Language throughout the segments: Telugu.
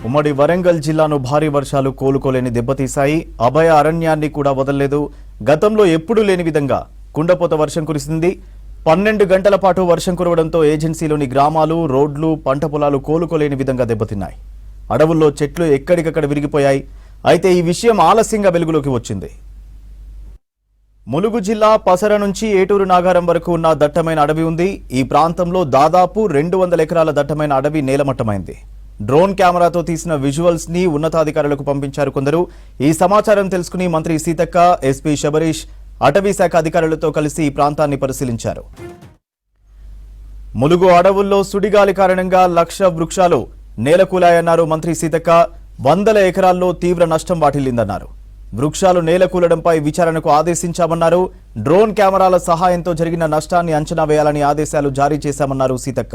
ఉమ్మడి వరంగల్ జిల్లాను భారీ వర్షాలు కోలుకోలేని దెబ్బతీశాయి. అభయ అరణ్యాన్ని కూడా వదలలేదు. గతంలో ఎప్పుడూ లేని విధంగా కుండపోత వర్షం కురిసింది. 12 గంటల పాటు వర్షం కురవడంతో ఏజెన్సీలోని గ్రామాలు, రోడ్లు, పంట పొలాలు కోలుకోలేని విధంగా దెబ్బతిన్నాయి. అడవుల్లో చెట్లు ఎక్కడికక్కడ విరిగిపోయాయి. అయితే ఈ విషయం ఆలస్యంగా వెలుగులోకి వచ్చింది. ములుగు జిల్లా పసర నుంచి ఏటూరు నాగారం వరకు ఉన్న దట్టమైన అడవి ఉంది. ఈ ప్రాంతంలో దాదాపు 200 ఎకరాల దట్టమైన అడవి నేలమట్టమైంది. డ్రోన్ కెమెరాతో తీసిన విజువల్స్ ని ఉన్నతాధికారులకు పంపించారు కొందరు. ఈ సమాచారం తెలుసుకుని మంత్రి సీతక్క, ఎస్పీ శబరీష్ అటవీ శాఖ అధికారులతో కలిసి ఈ ప్రాంతాన్ని పరిశీలించారు. ములుగు అడవుల్లో సుడిగాలి కారణంగా 1,00,000 వృక్షాలు నేలకూలాయన్నారు మంత్రి సీతక్క. 100 ఎకరాల్లో తీవ్ర నష్టం వాటిల్లిందన్నారు. వృక్షాలు నేలకూలడంపై విచారణకు ఆదేశించామన్నారు. డ్రోన్ కెమెరాల సహాయంతో జరిగిన నష్టాన్ని అంచనా వేయాలని ఆదేశాలు జారీ చేశామన్నారు సీతక్క.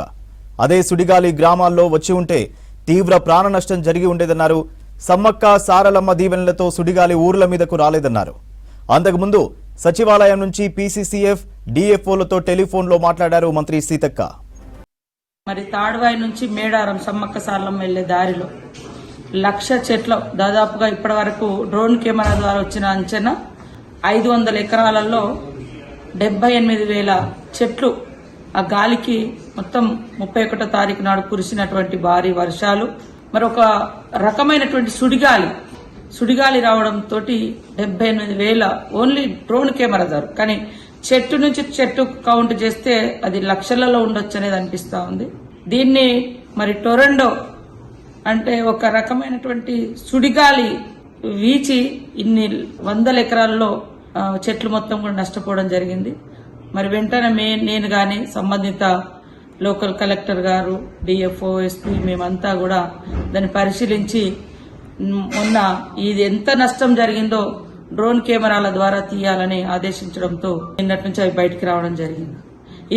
అదే సుడిగాలి గ్రామాల్లో వచ్చి ఉంటే తీవ్ర ప్రాణ నష్టం జరిగి ఉండేదన్నారు. సమ్మక్క సారలమ్మ దీవెనలతో సుడిగాలి ఊర్ల మీదకు రాలేదన్నారు. అంతకుముందు సచివాలయం నుంచి పీసీసీఎఫ్, డిఎఫ్ఓలతో టెలిఫోన్లో మాట్లాడారు మంత్రి సీతక్క. మరి తాడువాయి నుంచి మేడారం సమ్మక్క సారలమ్మ వెళ్లే దారిలో 1,00,000 చెట్లు దాదాపుగా ఇప్పటి వరకు డ్రోన్ కెమెరా ద్వారా వచ్చిన అంచనా 500 ఎకరాలలో 78,000 చెట్లు ఆ గాలికి మొత్తం 31వ తారీఖు నాడు కురిసినటువంటి భారీ వర్షాలు, మరొక రకమైనటువంటి సుడిగాలి రావడంతో 78,000 ఓన్లీ డ్రోన్ కెమెరా ద్వారా. కానీ చెట్టు నుంచి చెట్టు కౌంట్ చేస్తే అది లక్షలలో ఉండొచ్చు అనేది అనిపిస్తా ఉంది. దీన్ని మరి టొరండో అంటే ఒక రకమైనటువంటి సుడిగాలి వీచి ఇన్ని 100 ఎకరాల్లో చెట్లు మొత్తం కూడా నష్టపోవడం జరిగింది. మరి వెంటనే నేను గాని సంబంధిత లోకల్ కలెక్టర్ గారు, డిఎఫ్ఓ, ఎస్పీ మేమంతా కూడా దాన్ని పరిశీలించి మొన్న ఇది ఎంత నష్టం జరిగిందో డ్రోన్ కెమెరాల ద్వారా తీయాలని ఆదేశించడంతో నిన్నటి నుంచి అవి బయటికి రావడం జరిగింది.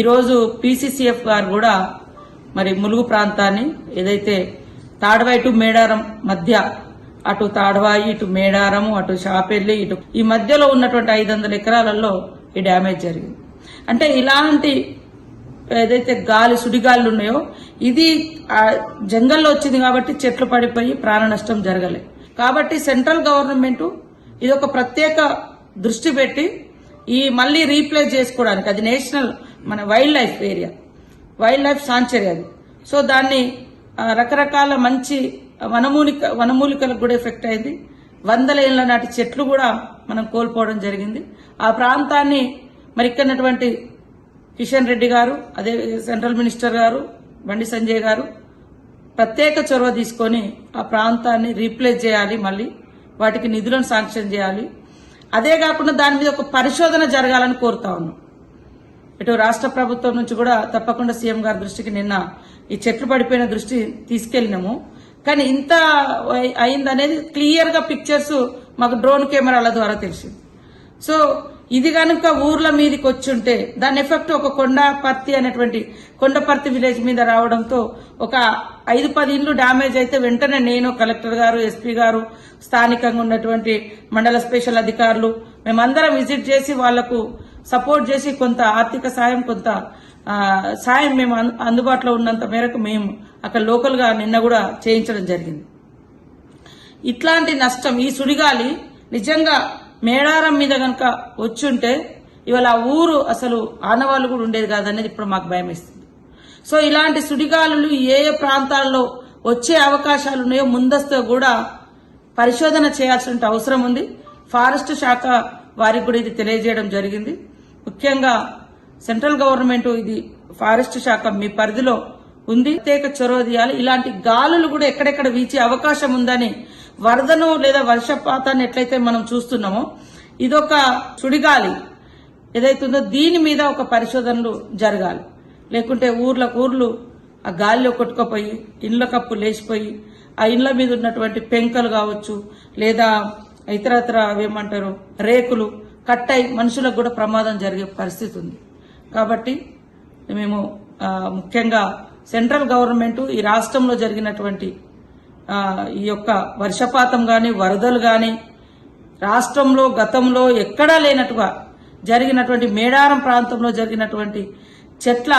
ఈరోజు పీసీసీఎఫ్ గారు కూడా మరి ములుగు ప్రాంతాన్ని ఏదైతే తాడవాయి టు మేడారం మధ్య, అటు తాడవాయి, ఇటు మేడారము, అటు షాపెల్లి, ఇటు ఈ మధ్యలో ఉన్నటువంటి 500 ఎకరాలలో ఈ డ్యామేజ్ జరిగింది. అంటే ఇలాంటి ఏదైతే సుడిగాలు ఉన్నాయో ఇది జంగల్లో వచ్చింది కాబట్టి చెట్లు పడిపోయి ప్రాణ నష్టం జరగలే. కాబట్టి సెంట్రల్ గవర్నమెంట్ ఇది ఒక ప్రత్యేక దృష్టి పెట్టి ఈ మళ్లీ రీప్లేస్ చేసుకోవడానికి, అది నేషనల్ మన wild life area, wild life sanctuary అది. సో దాన్ని రకరకాల మంచి వనమూలికలకు కూడా ఎఫెక్ట్ అయింది. 100 ఏళ్ల నాటి చెట్లు కూడా మనం కోల్పోవడం జరిగింది. ఆ ప్రాంతాన్ని మరి ఇక్కడటువంటి కిషన్ రెడ్డి గారు, అదే సెంట్రల్ మినిస్టర్ గారు బండి సంజయ్ గారు ప్రత్యేక చొరవ తీసుకొని ఆ ప్రాంతాన్ని రీప్లేస్ చేయాలి, మళ్ళీ వాటికి నిధులను శాంక్షన్ చేయాలి. అదే కాకుండా దాని మీద ఒక పరిశోధన జరగాలని కోరుతా ఉన్నాం. ఇటు రాష్ట్ర ప్రభుత్వం నుంచి కూడా తప్పకుండా సీఎం గారి దృష్టికి నిన్న ఈ చెట్లు పడిపోయిన దృష్టి తీసుకెళ్లినాము. కానీ ఇంత అయిందనేది క్లియర్ గా పిక్చర్స్ మాకు డ్రోన్ కెమెరాల ద్వారా తెలిసింది. సో ఇది కనుక ఊర్ల మీదకి వచ్చుంటే దాని ఎఫెక్ట్ ఒక కొండపర్తి అనేటువంటి కొండపర్తి విలేజ్ మీద రావడంతో ఒక 5-10 ఇండ్లు డ్యామేజ్ అయితే వెంటనే నేను, కలెక్టర్ గారు, ఎస్పీ గారు, స్థానికంగా ఉన్నటువంటి మండల స్పెషల్ అధికారులు మేమందరం విజిట్ చేసి వాళ్లకు సపోర్ట్ చేసి కొంత ఆర్థిక సాయం, కొంత సాయం మేము అందుబాటులో ఉన్నంత మేరకు మేము అక్కడ లోకల్ గా నిన్న కూడా చేయించడం జరిగింది. ఇట్లాంటి నష్టం ఈ సుడిగాలి నిజంగా మేడారం మీద గనక వచ్చుంటే ఇవాళ ఆ ఊరు అసలు ఆనవాళ్లు కూడా ఉండేది కాదనేది ఇప్పుడు మాకు భయం ఇస్తుంది. సో ఇలాంటి సుడిగాలులు ఏ ప్రాంతాల్లో వచ్చే అవకాశాలు ఉన్నాయో ముందస్తు కూడా పరిశోధన చేయాల్సిన అవసరం ఉంది. ఫారెస్ట్ శాఖ వారికి కూడా ఇది తెలియజేయడం జరిగింది. ముఖ్యంగా సెంట్రల్ గవర్నమెంట్ ఇది ఫారెస్ట్ శాఖ మీ పరిధిలో ఉంది, ప్రత్యేక చొరవ తీయాలి. ఇలాంటి గాలులు కూడా ఎక్కడెక్కడ వీచే అవకాశం ఉందని, వరదను లేదా వర్షపాతాన్ని ఎట్లయితే మనం చూస్తున్నామో ఇదొక సుడిగాలి ఏదైతుందో దీని మీద ఒక పరిశోధనలు జరగాలి. లేకుంటే ఊర్లు ఆ గాలిలో కొట్టుకుపోయి ఇండ్ల కప్పు లేచిపోయి ఆ ఇండ్ల మీద ఉన్నటువంటి పెంకలు కావచ్చు, లేదా ఇతరత్ర ఏమంటారు రేకులు కట్టయి మనుషులకు కూడా ప్రమాదం జరిగే పరిస్థితి ఉంది. కాబట్టి మేము ముఖ్యంగా సెంట్రల్ గవర్నమెంట్ ఈ రాష్ట్రంలో జరిగినటువంటి ఈ యొక్క వర్షపాతం గాని, వరదలు గాని రాష్ట్రంలో గతంలో ఎక్కడా లేనట్టుగా జరిగినటువంటి మేడారం ప్రాంతంలో జరిగినటువంటి చెట్ల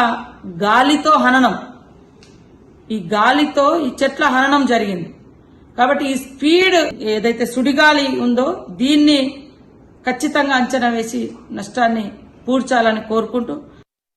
గాలితో హననం, ఈ చెట్ల హననం జరిగింది. కాబట్టి ఈ స్పీడ్ ఏదైతే సుడిగాలి ఉందో దీన్ని ఖచ్చితంగా అంచనా వేసి నష్టాన్ని పూడ్చాలని కోరుకుంటూ